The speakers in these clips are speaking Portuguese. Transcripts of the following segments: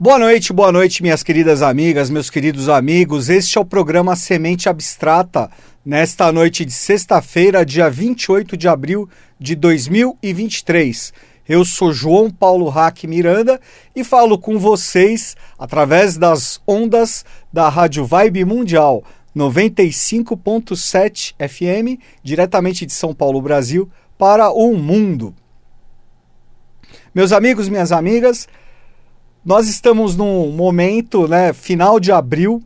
Boa noite, minhas queridas amigas, meus queridos amigos. Este é o programa Semente Abstrata, nesta noite de sexta-feira, dia 28 de abril de 2023. Eu sou João Paulo Hack Miranda e falo com vocês através das ondas da Rádio Vibe Mundial 95.7 FM, diretamente de São Paulo, Brasil, para o mundo. Meus amigos, minhas amigas, nós estamos num momento, final de abril,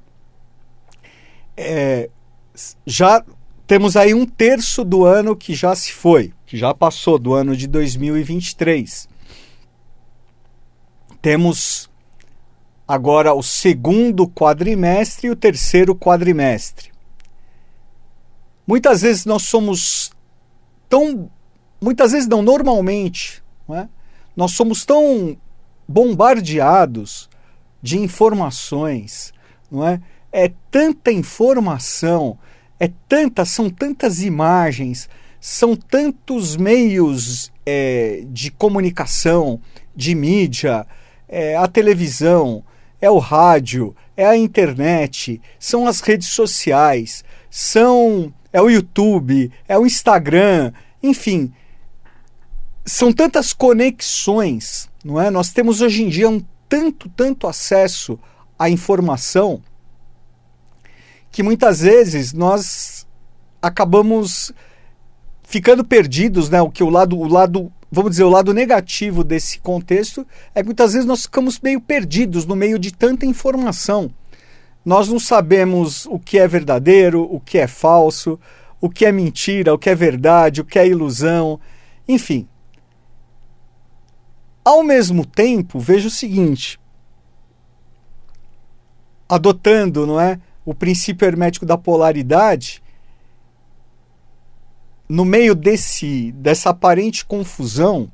já temos aí um terço do ano que já se foi, que já passou, do ano de 2023. Temos agora o segundo quadrimestre e o terceiro quadrimestre. Muitas vezes normalmente, nós somos tão bombardeados de informações, não é? É tanta informação, são tantas imagens, são tantos meios de comunicação, de mídia, a televisão, é o rádio, é a internet, são as redes sociais, é o YouTube, é o Instagram, enfim, são tantas conexões, não é? Nós temos hoje em dia tanto acesso à informação que muitas vezes nós acabamos ficando perdidos, né? O lado negativo desse contexto é que muitas vezes nós ficamos meio perdidos no meio de tanta informação. Nós não sabemos o que é verdadeiro, o que é falso, o que é mentira, o que é verdade, o que é ilusão, enfim. Ao mesmo tempo, vejo o seguinte: adotando, o princípio hermético da polaridade, no meio dessa aparente confusão,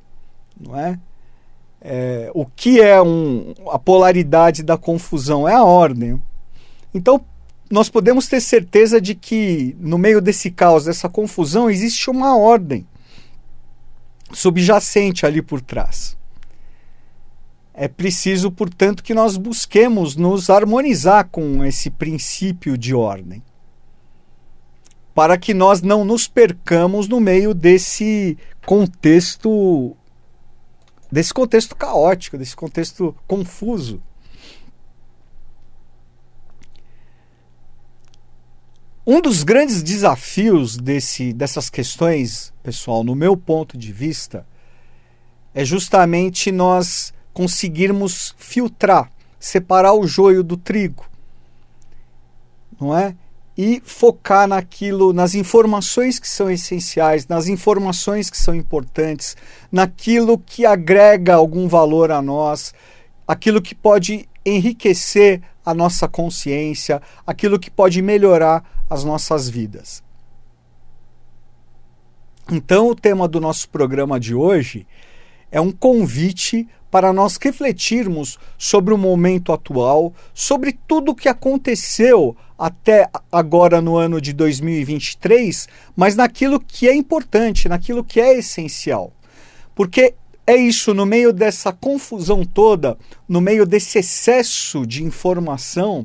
o que é a polaridade da confusão? É a ordem. Então, nós podemos ter certeza de que no meio desse caos, dessa confusão, existe uma ordem subjacente ali por trás. É preciso, portanto, que nós busquemos nos harmonizar com esse princípio de ordem, para que nós não nos percamos no meio desse contexto caótico, desse contexto confuso. Um dos grandes desafios dessas questões, pessoal, no meu ponto de vista, é justamente nós conseguirmos filtrar, separar o joio do trigo, não é? E focar nas informações que são essenciais, nas informações que são importantes, naquilo que agrega algum valor a nós, aquilo que pode enriquecer a nossa consciência, aquilo que pode melhorar as nossas vidas. Então, o tema do nosso programa de hoje é um convite para nós refletirmos sobre o momento atual, sobre tudo o que aconteceu até agora no ano de 2023, mas naquilo que é importante, naquilo que é essencial. Porque é isso, no meio dessa confusão toda, no meio desse excesso de informação,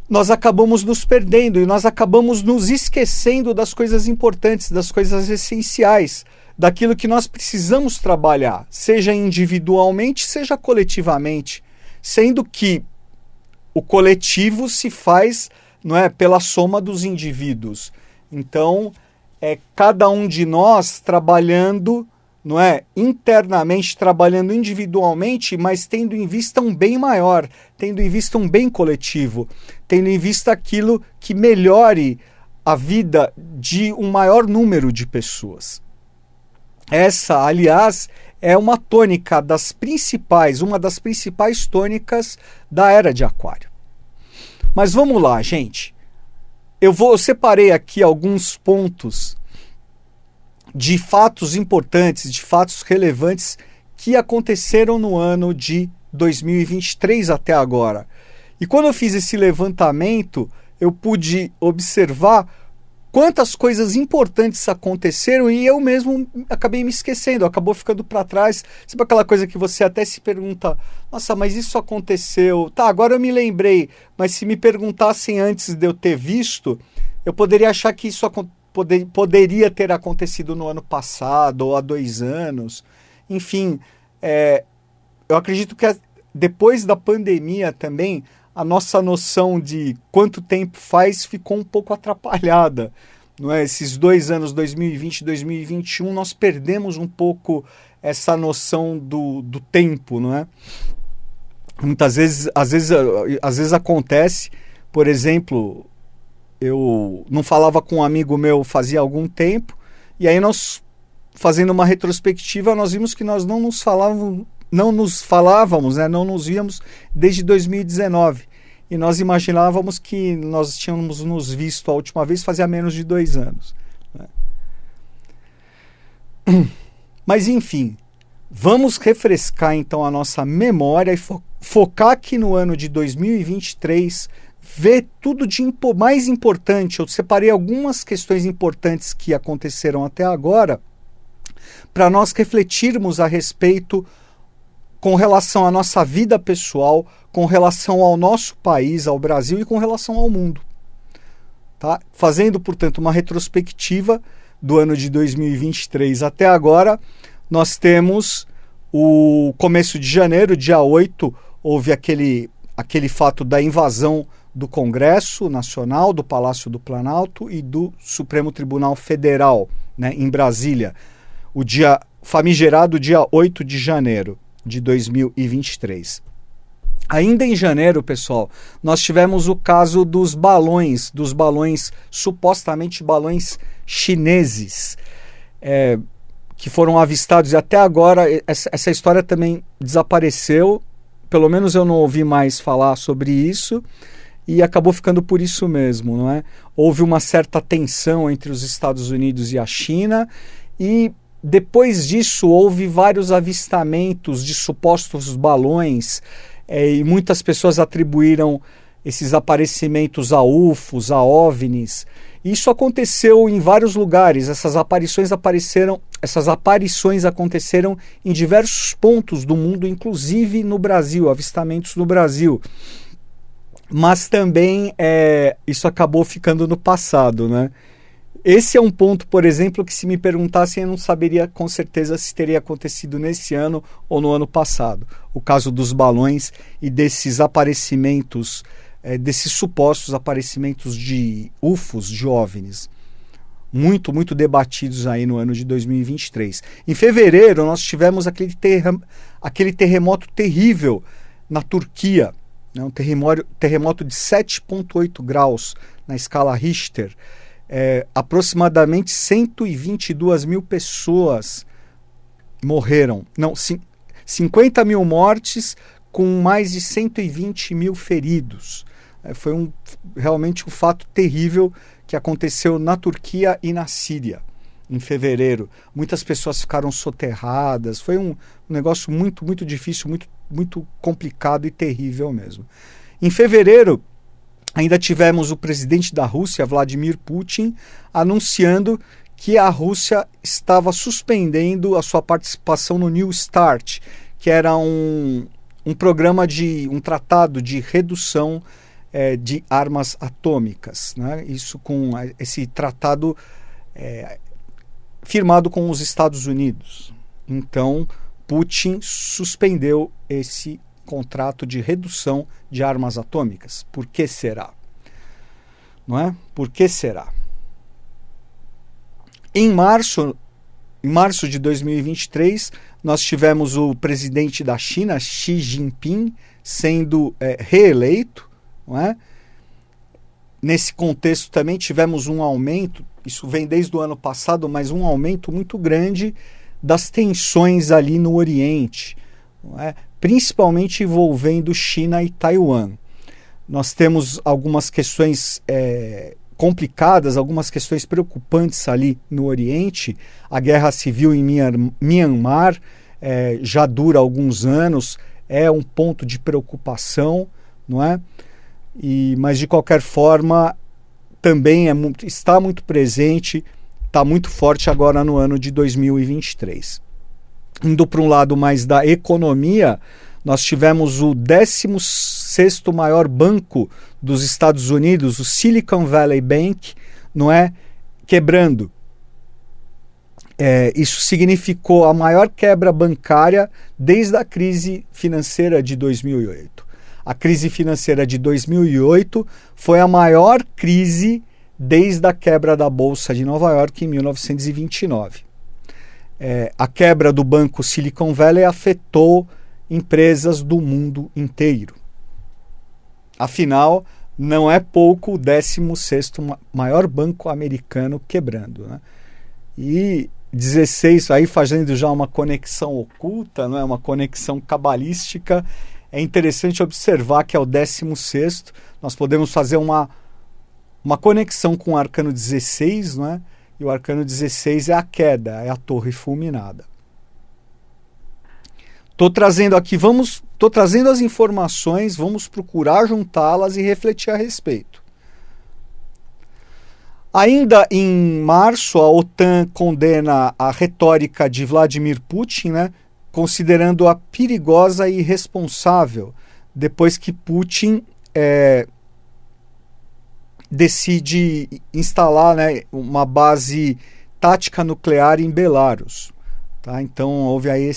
nós acabamos nos perdendo e nós acabamos nos esquecendo das coisas importantes, das coisas essenciais, daquilo que nós precisamos trabalhar, seja individualmente, seja coletivamente, sendo que o coletivo se faz, pela soma dos indivíduos. Então, é cada um de nós trabalhando, internamente, trabalhando individualmente, mas tendo em vista um bem maior, tendo em vista um bem coletivo, tendo em vista aquilo que melhore a vida de um maior número de pessoas. Essa, aliás, é uma das principais tônicas da Era de Aquário. Mas vamos lá, gente. Eu separei aqui alguns pontos de fatos importantes, de fatos relevantes que aconteceram no ano de 2023 até agora. E quando eu fiz esse levantamento, eu pude observar quantas coisas importantes aconteceram e eu mesmo acabei me esquecendo, acabou ficando para trás. Sabe aquela coisa que você até se pergunta, nossa, mas isso aconteceu, tá, agora eu me lembrei, mas se me perguntassem antes de eu ter visto, eu poderia achar que isso poderia ter acontecido no ano passado ou há 2 anos. Enfim, eu acredito que depois da pandemia também, a nossa noção de quanto tempo faz ficou um pouco atrapalhada. Não é? Esses 2 anos, 2020 e 2021, nós perdemos um pouco essa noção do tempo. Não é? Muitas vezes, às vezes acontece, por exemplo, eu não falava com um amigo meu fazia algum tempo, e aí nós, fazendo uma retrospectiva, nós vimos que nós não nos falávamos, né? Não nos víamos desde 2019. E nós imaginávamos que nós tínhamos nos visto a última vez fazia menos de 2 anos. Né? Mas enfim, vamos refrescar então a nossa memória e focar aqui no ano de 2023, ver tudo de mais importante. Eu separei algumas questões importantes que aconteceram até agora para nós refletirmos a respeito com relação à nossa vida pessoal, com relação ao nosso país, ao Brasil e com relação ao mundo. Tá? Fazendo, portanto, uma retrospectiva do ano de 2023 até agora, nós temos o começo de janeiro, dia 8, houve aquele fato da invasão do Congresso Nacional, do Palácio do Planalto e do Supremo Tribunal Federal, né, em Brasília, o famigerado dia 8 de janeiro de 2023. Ainda em janeiro, pessoal, nós tivemos o caso dos balões, supostamente balões chineses, que foram avistados, e até agora essa história também desapareceu, pelo menos eu não ouvi mais falar sobre isso, e acabou ficando por isso mesmo, não é? Houve uma certa tensão entre os Estados Unidos e a China, e depois disso houve vários avistamentos de supostos balões, e muitas pessoas atribuíram esses aparecimentos a UFOs, a OVNIs. Isso aconteceu em vários lugares, essas aparições aconteceram em diversos pontos do mundo, inclusive no Brasil, avistamentos no Brasil. Mas também isso acabou ficando no passado, né? Esse é um ponto, por exemplo, que se me perguntassem eu não saberia com certeza se teria acontecido nesse ano ou no ano passado. O caso dos balões e desses aparecimentos, desses supostos aparecimentos de UFOs, de OVNIs, muito, muito debatidos aí no ano de 2023. Em fevereiro nós tivemos aquele terremoto terrível na Turquia, né, um terremoto de 7,8 graus na escala Richter. Aproximadamente 122 mil pessoas morreram. Não, 50 mil mortes com mais de 120 mil feridos. Foi realmente um fato terrível que aconteceu na Turquia e na Síria em fevereiro. Muitas pessoas ficaram soterradas. Foi um negócio muito, muito difícil, muito, muito complicado e terrível mesmo. Em fevereiro, ainda tivemos o presidente da Rússia, Vladimir Putin, anunciando que a Rússia estava suspendendo a sua participação no New START, que era um tratado de redução de armas atômicas, né? Isso com esse tratado firmado com os Estados Unidos. Então, Putin suspendeu esse contrato de redução de armas atômicas. Por que será? Não é? Por que será? Em março de 2023, nós tivemos o presidente da China, Xi Jinping, sendo reeleito, não é? Nesse contexto também tivemos um aumento, isso vem desde o ano passado, mas um aumento muito grande das tensões ali no Oriente, não é? Principalmente envolvendo China e Taiwan. Nós temos algumas questões complicadas, algumas questões preocupantes ali no Oriente. A guerra civil em Myanmar já dura alguns anos, é um ponto de preocupação, não é? Mas de qualquer forma, também está muito presente, está muito forte agora no ano de 2023. Indo para um lado mais da economia, nós tivemos o 16º maior banco dos Estados Unidos, o Silicon Valley Bank, não é, quebrando. Isso significou a maior quebra bancária desde a crise financeira de 2008. A crise financeira de 2008 foi a maior crise desde a quebra da Bolsa de Nova York em 1929. A quebra do banco Silicon Valley afetou empresas do mundo inteiro. Afinal, não é pouco o 16º maior banco americano quebrando, né? E 16, aí fazendo já uma conexão oculta, não é? Uma conexão cabalística, é interessante observar que é o 16º, nós podemos fazer uma conexão com o arcano 16, não é? E o arcano 16 é a queda, é a torre fulminada. Estou trazendo as informações, vamos procurar juntá-las e refletir a respeito. Ainda em março, a OTAN condena a retórica de Vladimir Putin, né, considerando-a perigosa e irresponsável, depois que Putin decide instalar, né, uma base tática nuclear em Belarus. Tá? Então houve aí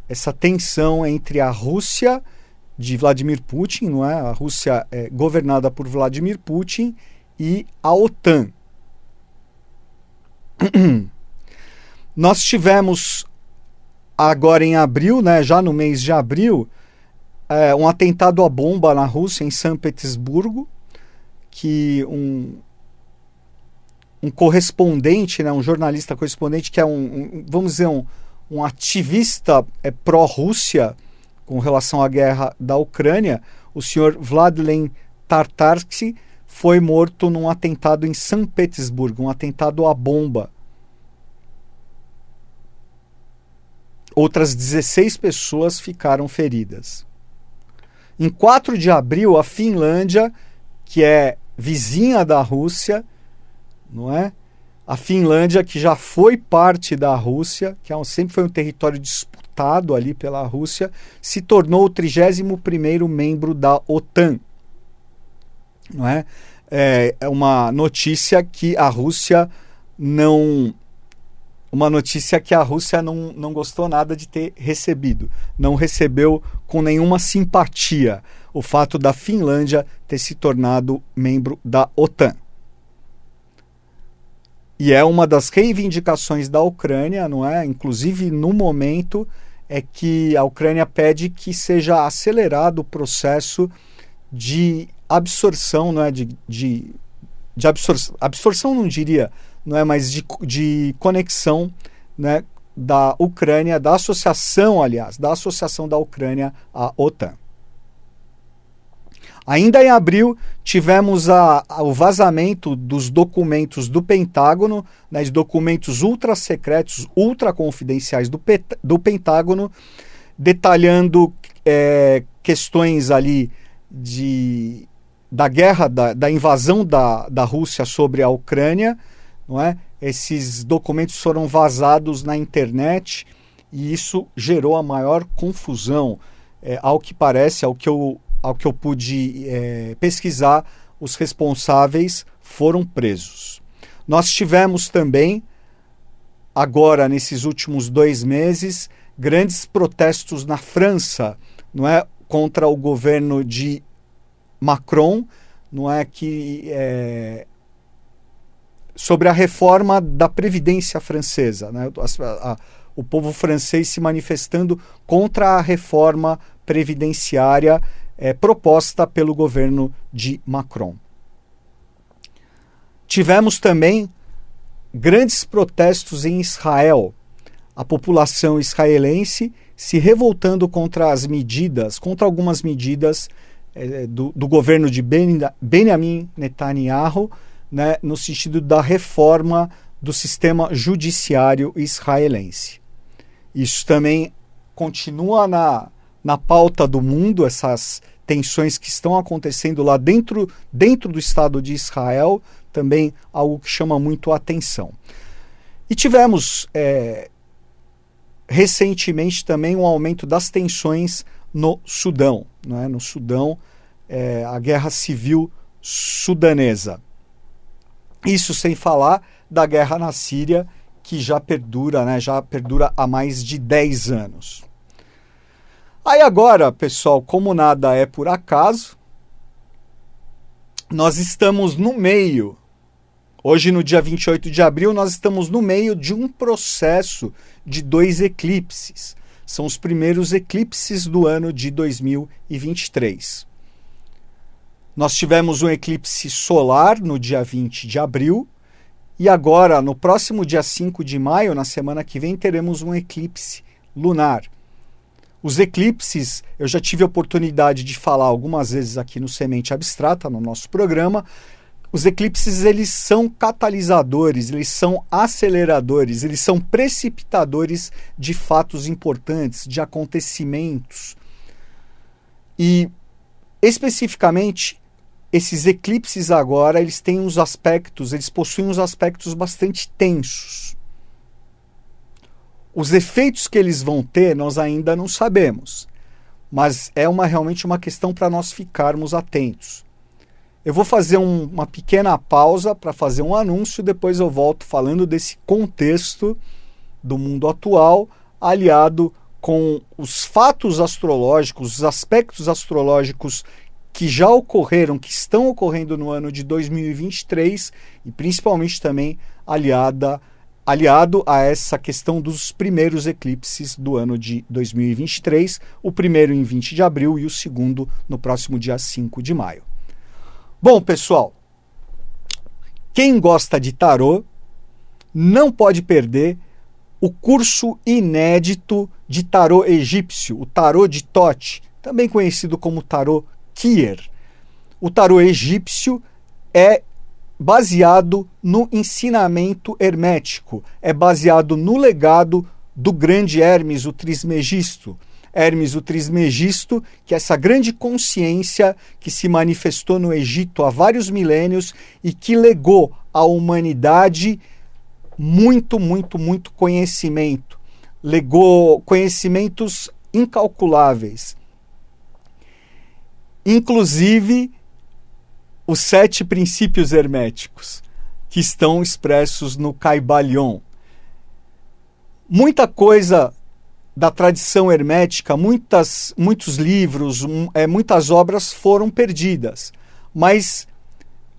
essa tensão entre a Rússia de Vladimir Putin, não é? A Rússia é governada por Vladimir Putin, e a OTAN. Nós tivemos agora em abril, né, já no mês de abril, um atentado à bomba na Rússia, em São Petersburgo, que um correspondente, né, um jornalista correspondente, que é vamos dizer, um ativista pró-Rússia com relação à guerra da Ucrânia, o senhor Vladlen Tatarsky, foi morto num atentado em São Petersburgo, um atentado à bomba. Outras 16 pessoas ficaram feridas. Em 4 de abril, a Finlândia, que é vizinha da Rússia, não é? A Finlândia, que já foi parte da Rússia, que sempre foi um território disputado ali pela Rússia, se tornou o 31º membro da OTAN. Não é? É uma notícia que a Rússia não gostou nada de ter recebido. Não recebeu com nenhuma simpatia o fato da Finlândia ter se tornado membro da OTAN. E é uma das reivindicações da Ucrânia, não é? Inclusive no momento, é que a Ucrânia pede que seja acelerado o processo de absorção, não é? Absorção não diria, não é? Mas de conexão, né? Da Ucrânia, da associação da Ucrânia à OTAN. Ainda em abril, tivemos o vazamento dos documentos do Pentágono, né, de documentos ultra-secretos, ultra-confidenciais do Pentágono, detalhando questões ali da guerra, da invasão da Rússia sobre a Ucrânia, não é? Esses documentos foram vazados na internet e isso gerou a maior confusão. Ao que parece, ao que eu pude pesquisar, os responsáveis foram presos. Nós tivemos também, agora nesses últimos 2 meses, grandes protestos na França, não é, contra o governo de Macron, não é, sobre a reforma da Previdência francesa, né? O povo francês se manifestando contra a reforma previdenciária proposta pelo governo de Macron. Tivemos também grandes protestos em Israel, a população israelense se revoltando contra algumas medidas do governo de Benjamin Netanyahu, né, no sentido da reforma do sistema judiciário israelense. Isso também continua na pauta do mundo, essas tensões que estão acontecendo lá dentro do Estado de Israel, também algo que chama muito a atenção. E tivemos recentemente também um aumento das tensões no Sudão, né? No Sudão, a guerra civil sudanesa. Isso sem falar da guerra na Síria, que já perdura, né? Já perdura há mais de 10 anos. Aí agora, pessoal, como nada é por acaso, nós estamos no meio. Hoje, no dia 28 de abril, nós estamos no meio de um processo de 2 eclipses. São os primeiros eclipses do ano de 2023. Nós tivemos um eclipse solar no dia 20 de abril e agora, no próximo dia 5 de maio, na semana que vem, teremos um eclipse lunar. Os eclipses, eu já tive a oportunidade de falar algumas vezes aqui no Semente Abstrata, no nosso programa. Os eclipses, eles são catalisadores, eles são aceleradores, eles são precipitadores de fatos importantes, de acontecimentos. E, especificamente, esses eclipses agora, eles têm uns aspectos, eles possuem uns aspectos bastante tensos. Os efeitos que eles vão ter, nós ainda não sabemos, mas é realmente uma questão para nós ficarmos atentos. Eu vou fazer uma pequena pausa para fazer um anúncio, depois eu volto falando desse contexto do mundo atual, aliado com os fatos astrológicos, os aspectos astrológicos que já ocorreram, que estão ocorrendo no ano de 2023 e principalmente também aliado a essa questão dos primeiros eclipses do ano de 2023, o primeiro em 20 de abril e o segundo no próximo dia 5 de maio. Bom, pessoal, quem gosta de tarô não pode perder o curso inédito de tarô egípcio, o tarô de Thoth, também conhecido como tarô Kier. O tarô egípcio é baseado no ensinamento hermético, é baseado no legado do grande Hermes, o Trismegisto. Hermes, o Trismegisto, que é essa grande consciência que se manifestou no Egito há vários milênios e que legou à humanidade muito conhecimento. Legou conhecimentos incalculáveis. Inclusive os 7 princípios herméticos que estão expressos no Caibalion. Muita coisa da tradição hermética, muitos livros, muitas obras foram perdidas. Mas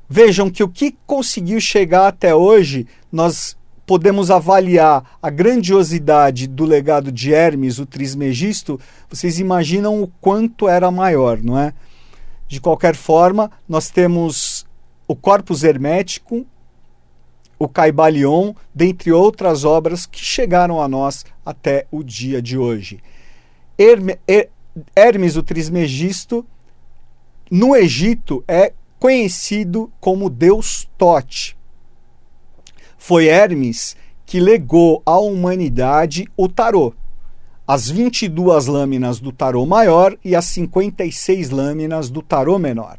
vejam que o que conseguiu chegar até hoje, nós podemos avaliar a grandiosidade do legado de Hermes, o Trismegisto. Vocês imaginam o quanto era maior, não é? De qualquer forma, nós temos o Corpus Hermético, o Caibalion, dentre outras obras que chegaram a nós até o dia de hoje. Hermes, o Trismegisto, no Egito, é conhecido como Deus Thoth. Foi Hermes que legou à humanidade o tarô. As 22 lâminas do tarô maior e as 56 lâminas do tarô menor.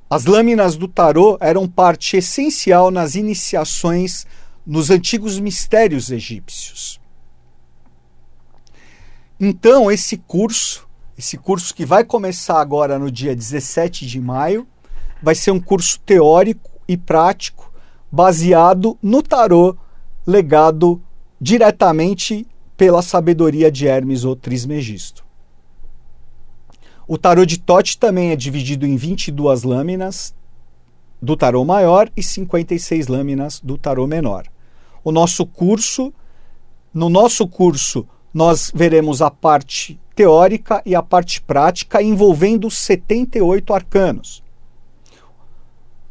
As lâminas do tarô eram parte essencial nas iniciações nos antigos mistérios egípcios. Então, esse curso que vai começar agora no dia 17 de maio, vai ser um curso teórico e prático baseado no tarô legado diretamente pela sabedoria de Hermes, o Trismegisto. O tarô de Thoth também é dividido em 22 lâminas do tarô maior e 56 lâminas do tarô menor. No nosso curso, nós veremos a parte teórica e a parte prática envolvendo os 78 arcanos.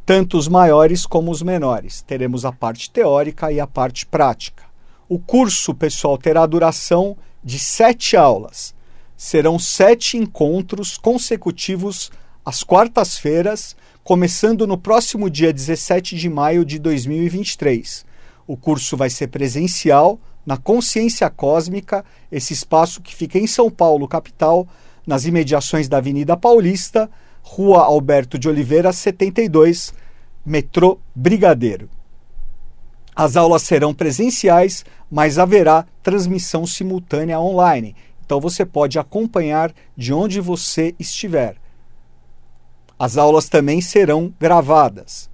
Tanto os maiores como os menores. Teremos a parte teórica e a parte prática. O curso, pessoal, terá duração de 7 aulas. Serão 7 encontros consecutivos às quartas-feiras, começando no próximo dia 17 de maio de 2023. O curso vai ser presencial na Consciência Cósmica, esse espaço que fica em São Paulo, capital, nas imediações da Avenida Paulista, Rua Alberto de Oliveira, 72, metrô Brigadeiro. As aulas serão presenciais, mas haverá transmissão simultânea online. Então você pode acompanhar de onde você estiver. As aulas também serão gravadas.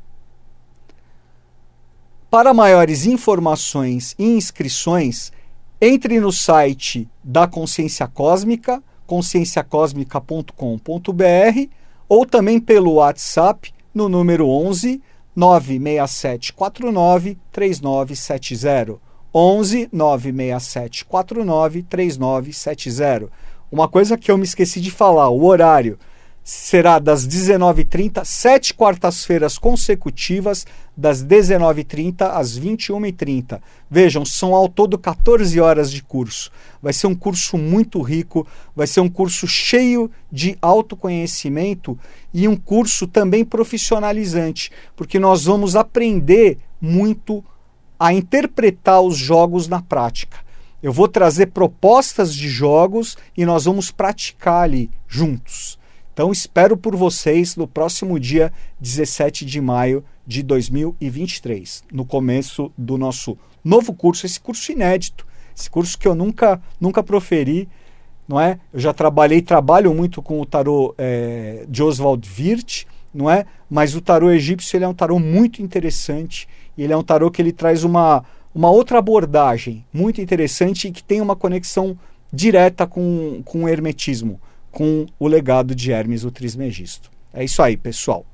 Para maiores informações e inscrições, entre no site da Consciência Cósmica, conscienciacosmica.com.br, ou também pelo WhatsApp no número 11 96749 3970. 11 96749 3970. Uma coisa que eu me esqueci de falar, o horário será das 19h30, 7 quartas-feiras consecutivas, das 19h30 às 21h30. Vejam, são ao todo 14 horas de curso. Vai ser um curso muito rico, vai ser um curso cheio de autoconhecimento e um curso também profissionalizante, porque nós vamos aprender muito a interpretar os jogos na prática. Eu vou trazer propostas de jogos e nós vamos praticar ali juntos. Então espero por vocês no próximo dia 17 de maio de 2023, no começo do nosso novo curso, esse curso inédito, esse curso que eu nunca proferi, não é? Eu já trabalho muito com o tarô de Oswald Wirth, não é? Mas o tarô egípcio ele é um tarô muito interessante, e ele é um tarô que ele traz uma outra abordagem muito interessante e que tem uma conexão direta com o hermetismo, com o legado de Hermes, o Trismegisto. É isso aí, pessoal.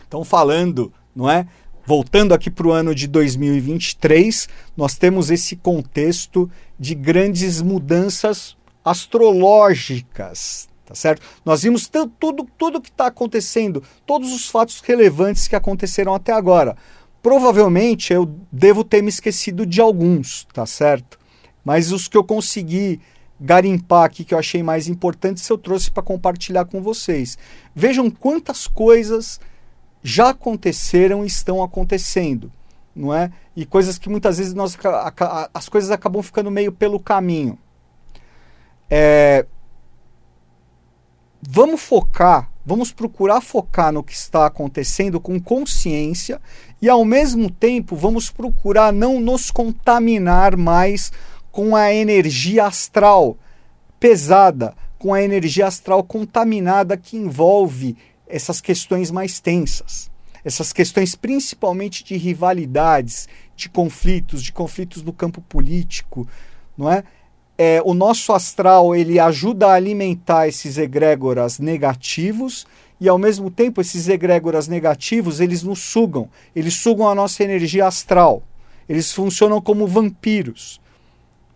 Então, falando, não é? Voltando aqui para o ano de 2023, nós temos esse contexto de grandes mudanças astrológicas, tá certo? Nós vimos tudo que está acontecendo, todos os fatos relevantes que aconteceram até agora. Provavelmente eu devo ter me esquecido de alguns, tá certo? Mas os que eu consegui garimpar aqui, que eu achei mais importantes, eu trouxe para compartilhar com vocês. Vejam quantas coisas já aconteceram e estão acontecendo, não é? E coisas que muitas vezes as coisas acabam ficando meio pelo caminho. Vamos procurar focar no que está acontecendo com consciência e, ao mesmo tempo, vamos procurar não nos contaminar mais com a energia astral pesada, com a energia astral contaminada que envolve essas questões mais tensas. Essas questões principalmente de rivalidades, de conflitos no campo político, não é? O nosso astral ele ajuda a alimentar esses egrégoras negativos e, ao mesmo tempo, esses egrégoras negativos eles nos sugam, eles sugam a nossa energia astral, eles funcionam como vampiros.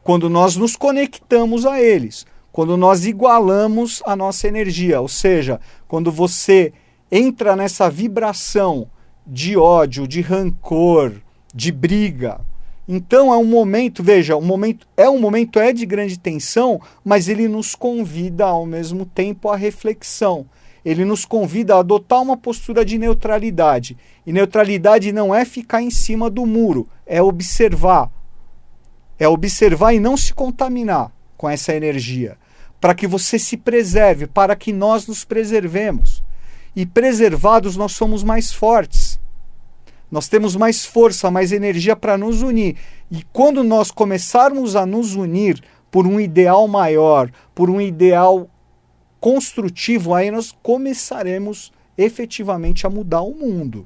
Quando nós nos conectamos a eles, quando nós igualamos a nossa energia, ou seja, quando você entra nessa vibração de ódio, de rancor, de briga, então é um momento, veja, um momento de grande tensão, mas ele nos convida ao mesmo tempo à reflexão. Ele nos convida a adotar uma postura de neutralidade. E neutralidade não é ficar em cima do muro, é observar. É observar e não se contaminar com essa energia, para que você se preserve, para que nós nos preservemos. E preservados nós somos mais fortes. Nós temos mais força, mais energia para nos unir. E quando nós começarmos a nos unir por um ideal maior, por um ideal construtivo, aí nós começaremos efetivamente a mudar o mundo.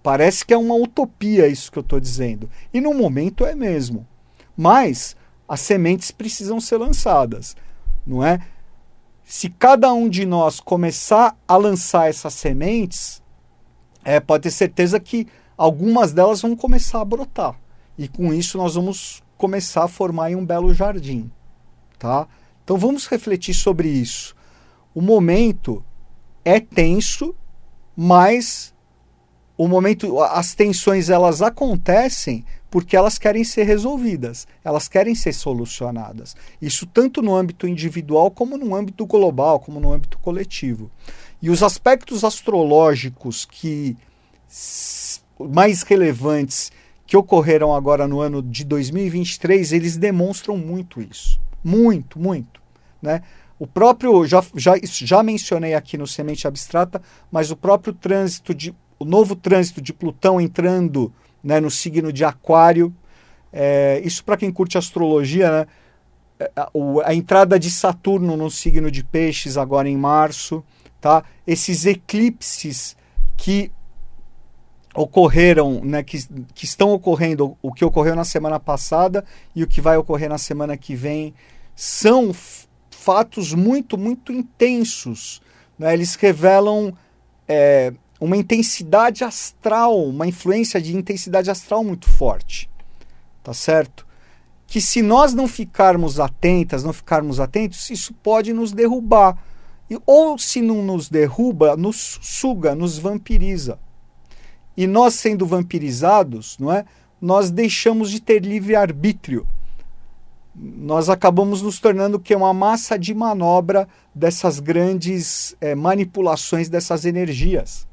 Parece que é uma utopia isso que eu estou dizendo. E no momento é mesmo. Mas as sementes precisam ser lançadas, não é? Se cada um de nós começar a lançar essas sementes, pode ter certeza que algumas delas vão começar a brotar. E com isso nós vamos começar a formar aí um belo jardim, tá? Então vamos refletir sobre isso. O momento é tenso, mas as tensões elas acontecem porque elas querem ser resolvidas, elas querem ser solucionadas. Isso tanto no âmbito individual como no âmbito global, como no âmbito coletivo. E os aspectos astrológicos mais relevantes que ocorreram agora no ano de 2023, eles demonstram muito isso. Muito, muito. Né? O próprio, já mencionei aqui no Semente Abstrata, mas o novo trânsito de Plutão entrando, né, no signo de Aquário, isso para quem curte astrologia, né, a entrada de Saturno no signo de Peixes agora em março, tá? Esses eclipses que ocorreram, né, que estão ocorrendo, o que ocorreu na semana passada e o que vai ocorrer na semana que vem, são fatos muito, muito intensos, né? Eles revelam uma intensidade astral, uma influência de intensidade astral muito forte, tá certo? Que se nós não ficarmos atentos, isso pode nos derrubar. Ou se não nos derruba, nos suga, nos vampiriza. E nós sendo vampirizados, não é? Nós deixamos de ter livre-arbítrio. Nós acabamos nos tornando uma massa de manobra dessas grandes manipulações dessas energias.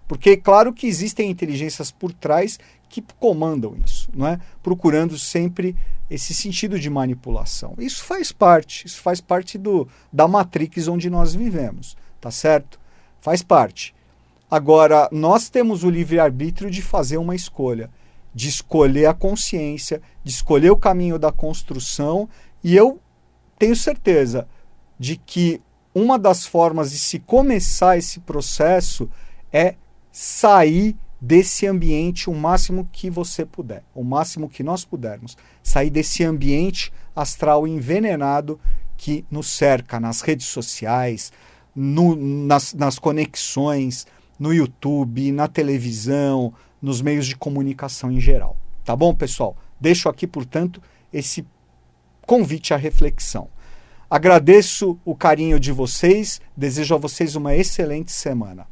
Porque claro que existem inteligências por trás que comandam isso, não é? Procurando sempre esse sentido de manipulação. Isso faz parte da Matrix onde nós vivemos, tá certo? Faz parte. Agora, nós temos o livre-arbítrio de fazer uma escolha, de escolher a consciência, de escolher o caminho da construção, e eu tenho certeza de que uma das formas de se começar esse processo é sair desse ambiente o máximo que você puder, o máximo que nós pudermos, sair desse ambiente astral envenenado que nos cerca nas redes sociais, nas conexões, no YouTube, na televisão, nos meios de comunicação em geral. Tá bom, pessoal? Deixo aqui, portanto, esse convite à reflexão. Agradeço o carinho de vocês, desejo a vocês uma excelente semana.